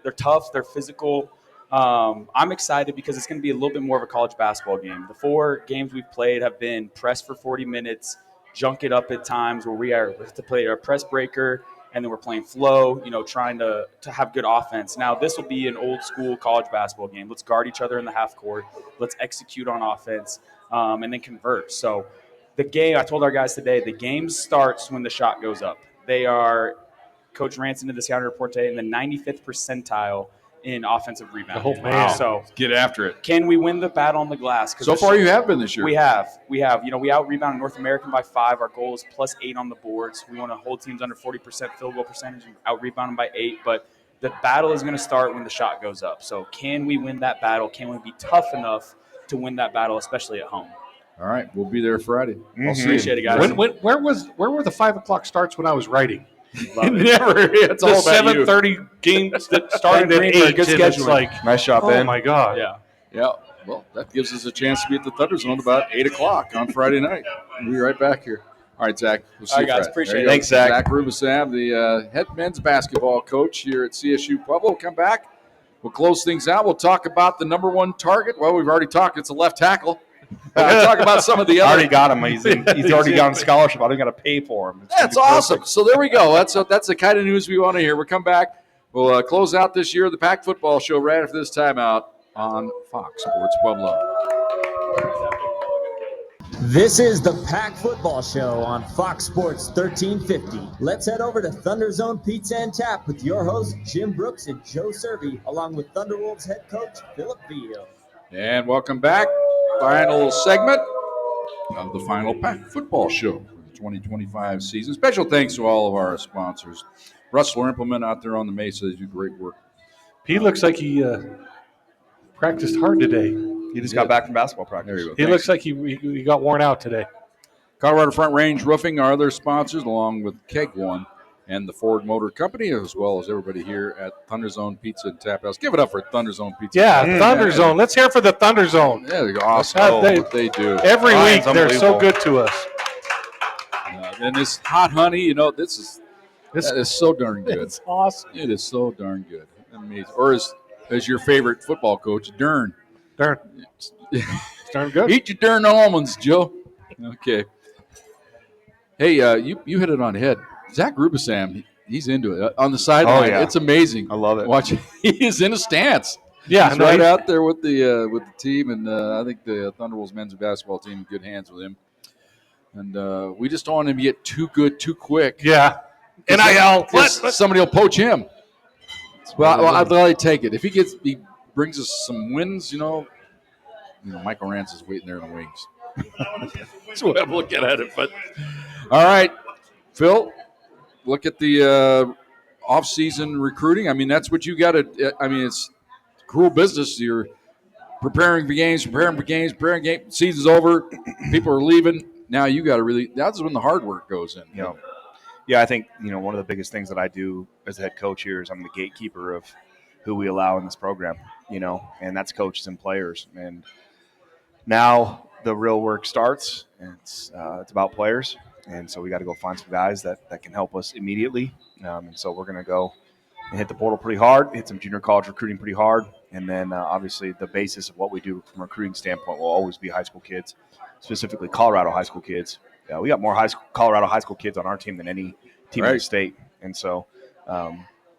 They're tough. They're physical. I'm excited because it's going to be a little bit more of a college basketball game. The 4 games we've played have been press for 40 minutes, junk it up at times where we have to play our press breaker, and then we're playing flow, trying to have good offense. Now, this will be an old school college basketball game. Let's guard each other in the half court. Let's execute on offense, and then convert. So the game, I told our guys today, the game starts when the shot goes up. They are, Coach Ranson did the scouting report today, in the 95th percentile in offensive rebounding. Oh, man. So Get after it. can we win the battle on the glass? So far you have been this year. We have. We out-rebounded North American by 5. Our goal is +8 on the boards. We want to hold teams under 40% field goal percentage and out-rebound them by 8. But the battle is going to start when the shot goes up. So can we win that battle? Can we be tough enough to win that battle, especially at home? All right, we'll be there Friday. Mm-hmm. Appreciate it, guys. Where were the 5 o'clock starts when I was writing? Never. It's all The about you. 7:30 games that started at 8. Good and it's scheduling. like, Nice job, oh Ben. my God. Yeah. Yeah. Well, that gives us a chance to be at the ThunderZone about 8 o'clock on Friday night. We'll be right back here. All right, Zach. We'll see All you right, guys. Friday. Appreciate There it. you go. Thanks, Zach. Zach Rubisam, the head men's basketball coach here at CSU Pueblo. We'll come back. We'll close things out. We'll talk about the number 1 target. Well, we've already talked. It's a left tackle. We'll talk about some of the I other. already got him. He's already got a scholarship. I don't got to pay for him. It's That's gonna be awesome. perfect. So there we go. That's the kind of news we want to hear. We'll come back. We'll close out this year of the Pack Football Show right after this timeout on Fox Sports Pueblo. This is the Pack Football Show on Fox Sports 1350. Let's head over to ThunderZone Pizza and Tap with your hosts Jim Brooks and Joe Cervi, along with Thunderwolves head coach Philip Beal. And welcome back. Final segment of the final Pack Football Show for the 2025 season. Special thanks to all of our sponsors. Rustler Implement out there on the Mesa. They do great work. He looks like he practiced hard today. He just got back from basketball practice. There you go. He Thanks. looks like he got worn out today. Colorado Front Range Roofing, our other sponsors, along with Keg One and the Ford Motor Company, as well as everybody here at ThunderZone Pizza and TapHouse. Give it up for ThunderZone Pizza. Yeah, and ThunderZone. Let's hear it for the ThunderZone. Yeah, they're awesome. Oh, What they do. Every Ryan's week, they're so unbelievable. good to us. And this hot honey, that is so darn good. It's awesome. It is so darn good. Amazing. Or as your favorite football coach, Dern. Darn. It's darn good. Eat your darn almonds, Joe. Okay. Hey, you hit it on the head. Zach Rubisam, he's into it. On the sideline, Oh, yeah. it's amazing. I love it. Watch, he is in a stance. Yeah, He's no, right he- out there with the team, and I think the Thunderwolves men's basketball team in good hands with him. And we just don't want him to get too good too quick. Yeah. NIL. Because somebody will poach him. Well, I'd rather take it. If he brings us some wins, Michael Rance is waiting there in the wings. So we'll have a look at it. But all right, Phil, look at the off-season recruiting. I mean, that's what you got to. I mean, it's cruel business. You're preparing for games. Season's over. People are leaving. Now you got to really. That's when the hard work goes in. Yeah, I think, one of the biggest things that I do as a head coach here is I'm the gatekeeper of who we allow in this program, and that's coaches and players. And now the real work starts, and it's about players. And so we got to go find some guys that can help us immediately. And so we're going to go and hit the portal pretty hard, hit some junior college recruiting pretty hard. And then obviously the basis of what we do from a recruiting standpoint will always be high school kids, specifically Colorado high school kids. We got more Colorado high school kids on our team than any team in the state, and so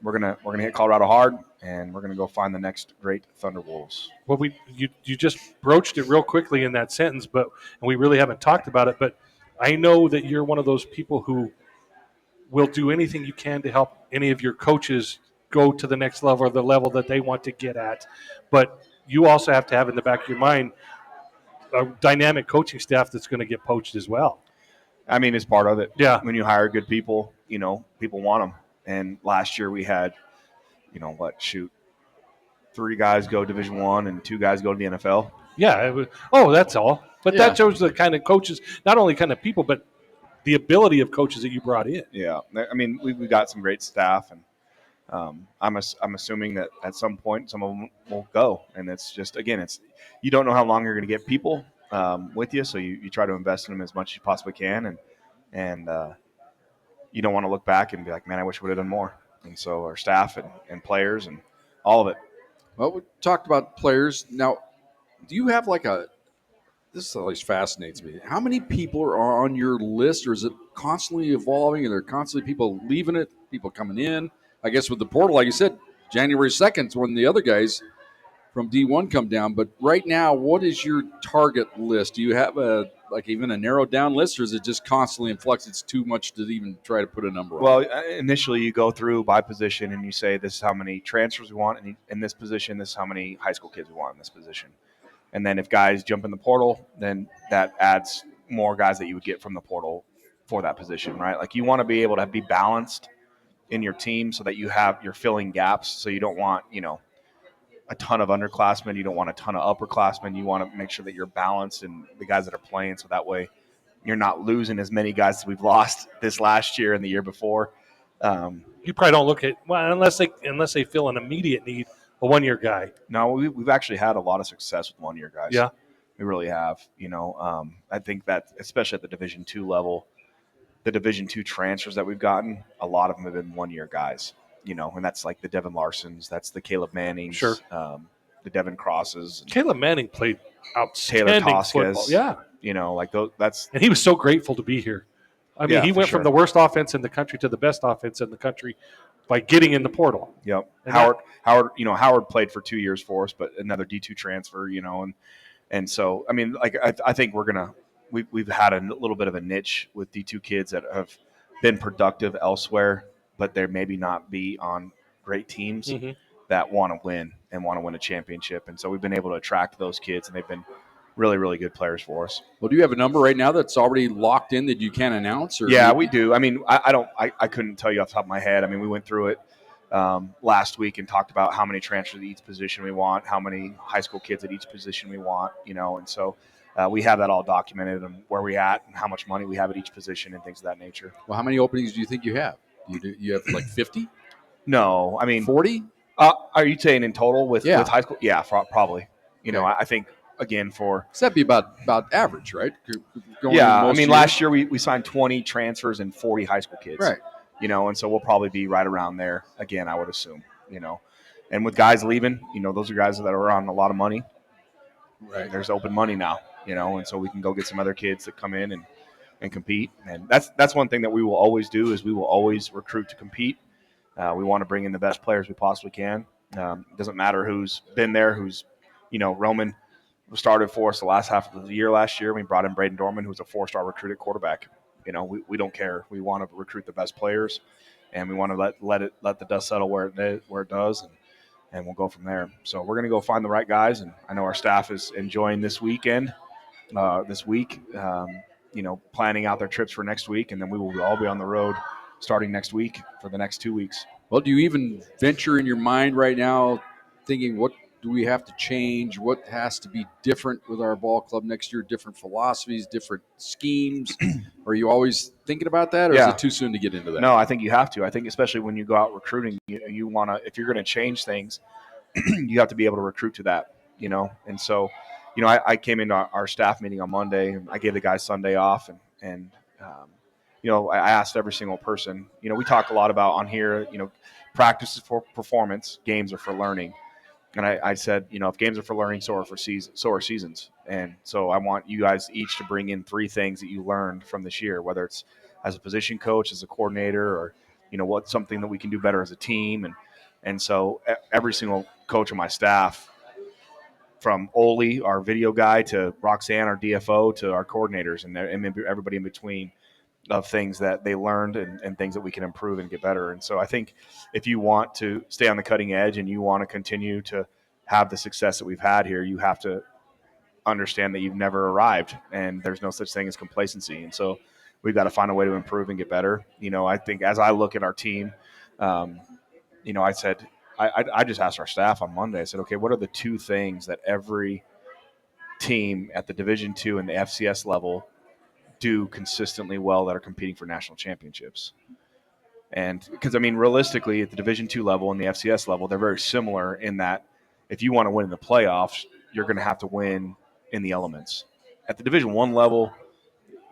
we're gonna hit Colorado hard, and we're gonna go find the next great Thunderwolves. Well, you just broached it real quickly in that sentence, and we really haven't talked about it. But I know that you're one of those people who will do anything you can to help any of your coaches go to the next level or the level that they want to get at. But you also have to have in the back of your mind a dynamic coaching staff that's going to get poached as well. I mean, it's part of it. Yeah. When you hire good people, people want them. And last year we had, 3 guys go Division I and 2 guys go to the NFL. Yeah. That's all. But Yeah. that shows the kind of coaches, not only kind of people, but the ability of coaches that you brought in. Yeah, I mean, we've got some great staff, and I'm assuming that at some point some of them will go, and it's just, again, it's, you don't know how long you're going to get people with you, so you try to invest in them as much as you possibly can, and you don't want to look back and be like, man, I wish we would have done more. And so our staff and players and all of it. Well, we talked about players. Now, do you have like a? This always fascinates me. How many people are on your list, or is it constantly evolving? And there are constantly people leaving it, people coming in. I guess with the portal, like you said, January 2nd is when the other guys from D1 come down. But right now, what is your target list? Do you have even a narrowed down list, or is it just constantly in flux? It's too much to even try to put a number on. Well, initially you go through by position and you say, this is how many transfers we want in this position. This is how many high school kids we want in this position. And then if guys jump in the portal, then that adds more guys that you would get from the portal for that position, right? Like, you want to be able to be balanced in your team so that you're filling gaps. So you don't want, a ton of underclassmen. You don't want a ton of upperclassmen. You want to make sure that you're balanced in the guys that are playing. So that way you're not losing as many guys as we've lost this last year and the year before. You probably don't look at, well, unless they feel an immediate need, a 1-year guy. No, we've actually had a lot of success with 1-year guys. Yeah. We really have. I think that especially at the Division II level, the Division II transfers that we've gotten, a lot of them have been 1-year guys. And that's like the Devin Larsons, that's the Caleb Mannings, Sure. The Devin Crosses, Caleb Manning played Taylor outstanding Toscas. football. Yeah. Like those. That's And he was so grateful to be here. I mean, Yeah, he for went sure. from the worst offense in the country to the best offense in the country by getting in the portal. Yep. And Howard played for 2 years for us, but another D2 transfer. And so, I mean, like, I think we've had a little bit of a niche with D2 kids that have been productive elsewhere, but they maybe not be on great teams Mm-hmm. that want to win and want to win a championship. And so we've been able to attract those kids, and they've been really, really good players for us. Well, do you have a number right now that's already locked in that you can't announce? Or Yeah, we do. I mean, I couldn't tell you off the top of my head. I mean, we went through it last week and talked about how many transfers at each position we want, how many high school kids at each position we want, and so we have that all documented and where we at and how much money we have at each position and things of that nature. Well, how many openings do you think you have? You have like 50? No, I mean 40? Are you saying in total with high school? Yeah, probably. I think again for So that'd be about average, right? I mean last year we signed 20 transfers and 40 high school kids, right? And so we'll probably be right around there again, I would assume. And with guys leaving, those are guys that are on a lot of money. Right. There's open money now, and so we can go get some other kids that come in and compete. And that's one thing that we will always do is we will always recruit to compete. We want to bring in the best players we possibly can. It doesn't matter who's been there, who's, Roman started for us the last half of the year last year. We brought in Braden Dorman, who's a 4-star recruited quarterback. We don't care. We want to recruit the best players, and we want to let the dust settle where it does, and we'll go from there. So we're going to go find the right guys, and I know our staff is enjoying this week, planning out their trips for next week, and then we will all be on the road starting next week for the next 2 weeks. Well, do you even venture in your mind right now thinking, what do we have to change? What has to be different with our ball club next year? Different philosophies, different schemes? Are you always thinking about that, or is it too soon to get into that? No, I think you have to. I think especially when you go out recruiting, you want to, if you're going to change things, you have to be able to recruit to that, And so, I came into our staff meeting on Monday, and I gave the guys Sunday off, and I asked every single person. We talk a lot about on here, practice is for performance, games are for learning. And I said, if games are for learning, so are seasons. And so I want you guys each to bring in 3 things that you learned from this year, whether it's as a position coach, as a coordinator, or, what's something that we can do better as a team. And so every single coach on my staff, from Oli, our video guy, to Roxanne, our DFO, to our coordinators, and everybody in between, of things that they learned and things that we can improve and get better. And so I think if you want to stay on the cutting edge and you want to continue to have the success that we've had here, you have to understand that you've never arrived, and there's no such thing as complacency. And so we've got to find a way to improve and get better. I think as I look at our team, I said I just asked our staff on Monday. I said, okay, what are the 2 things that every team at the Division II and the FCS level do consistently well that are competing for national championships? And because, I mean, realistically, at the Division II level and the FCS level, they're very similar in that if you want to win in the playoffs, you're going to have to win in the elements. At the Division I level,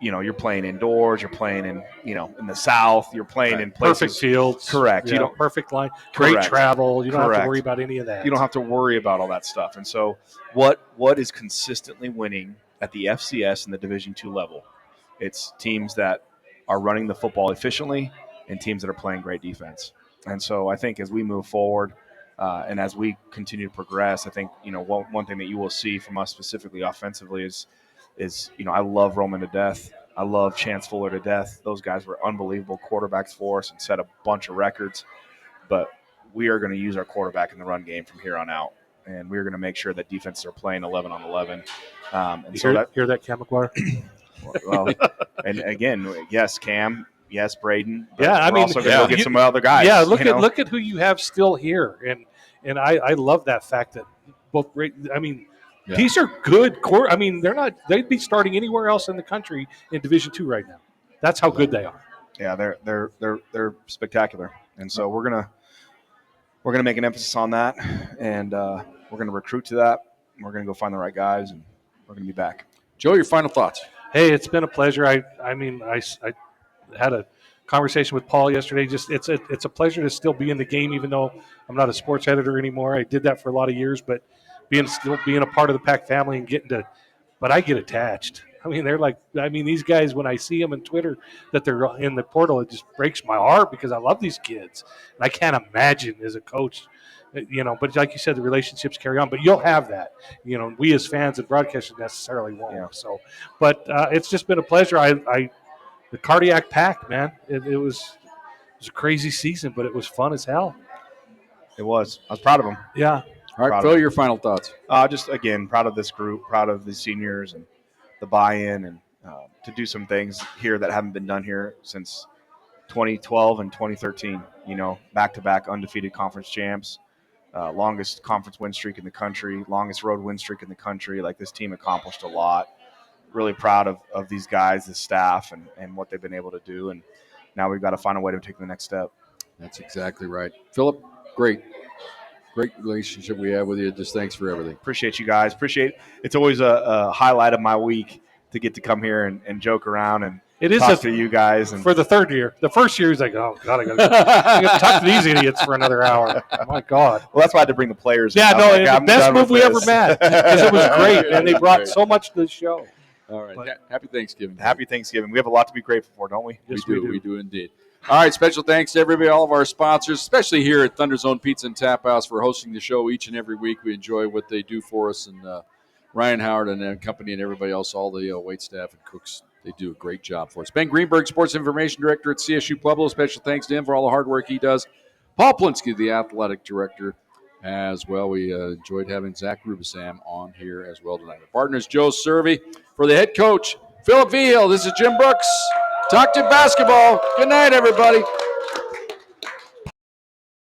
you're playing indoors, you're playing in, in the South, you're playing in places. Perfect fields. Correct. Yeah, perfect line. Great Correct. travel. You don't have Correct. to worry about any of that. You don't have to worry about all that stuff. And so what is consistently winning at the FCS and the Division II level? It's teams that are running the football efficiently and teams that are playing great defense. And so I think as we move forward and as we continue to progress, I think, one thing that you will see from us specifically offensively is I love Roman to death. I love Chance Fuller to death. Those guys were unbelievable quarterbacks for us and set a bunch of records. But we are going to use our quarterback in the run game from here on out. And we're going to make sure that defenses are playing 11 on 11. Hear that, Cam McGuire? Well, and again, yes, Cam, yes, Braden. Yeah, I we're mean, also going to go get some other guys. Yeah, look at who you have still here, and I love that fact that both. I mean, these are good core. I mean, they'd be starting anywhere else in the country in Division II right now. That's how good they are. Yeah, they're spectacular, and so we're gonna make an emphasis on that, and we're gonna recruit to that. We're gonna go find the right guys, and we're gonna be back. Joe, your final thoughts? Hey, it's been a pleasure. I had a conversation with Paul yesterday. Just it's a pleasure to still be in the game, even though I'm not a sports editor anymore. I did that for a lot of years, but still being a part of the Pack family and but I get attached. I mean, these guys, when I see them on Twitter that they're in the portal, it just breaks my heart because I love these kids. And I can't imagine as a coach, but like you said, the relationships carry on. But you'll have that. We as fans and broadcasters necessarily won't. Yeah. So, but it's just been a pleasure. The Cardiac Pack, man, it was a crazy season, but it was fun as hell. It was. I was proud of them. Yeah. All right, Phil, your final thoughts. Just, again, proud of this group, proud of the seniors and the buy-in, and to do some things here that haven't been done here since 2012 and 2013. Back-to-back undefeated conference champs, longest conference win streak in the country, longest road win streak in the country. Like, this team accomplished a lot. Really proud of these guys, the staff, and what they've been able to do. And now we've got to find a way to take the next step. That's exactly right. Philip, great relationship we have with you. Just thanks for everything. Appreciate you guys. It's always a highlight of my week to get to come here and joke around and talk to you guys. And for the third year. The first year, he's like, oh, God, I got to talk to these idiots for another hour. Oh, my God. Well, that's why I had to bring the players in. Yeah, no, it's the best move we ever met because it was great, and they brought so much to the show. All right. Happy Thanksgiving. Happy Thanksgiving. We have a lot to be grateful for, don't we? Yes, we do. We do indeed. All right, special thanks to everybody, all of our sponsors, especially here at ThunderZone Pizza and TapHouse for hosting the show each and every week. We enjoy what they do for us, and Ryan Howard and company and everybody else, all the wait staff and cooks, they do a great job for us. Ben Greenberg, Sports Information Director at CSU Pueblo, special thanks to him for all the hard work he does. Paul Plinsky, the Athletic Director, as well. We enjoyed having Zach Rubisam on here as well tonight. Our partners, Joe Cervi, for the head coach, Philip Veal. This is Jim Brooks. Talk to basketball. Good night, everybody.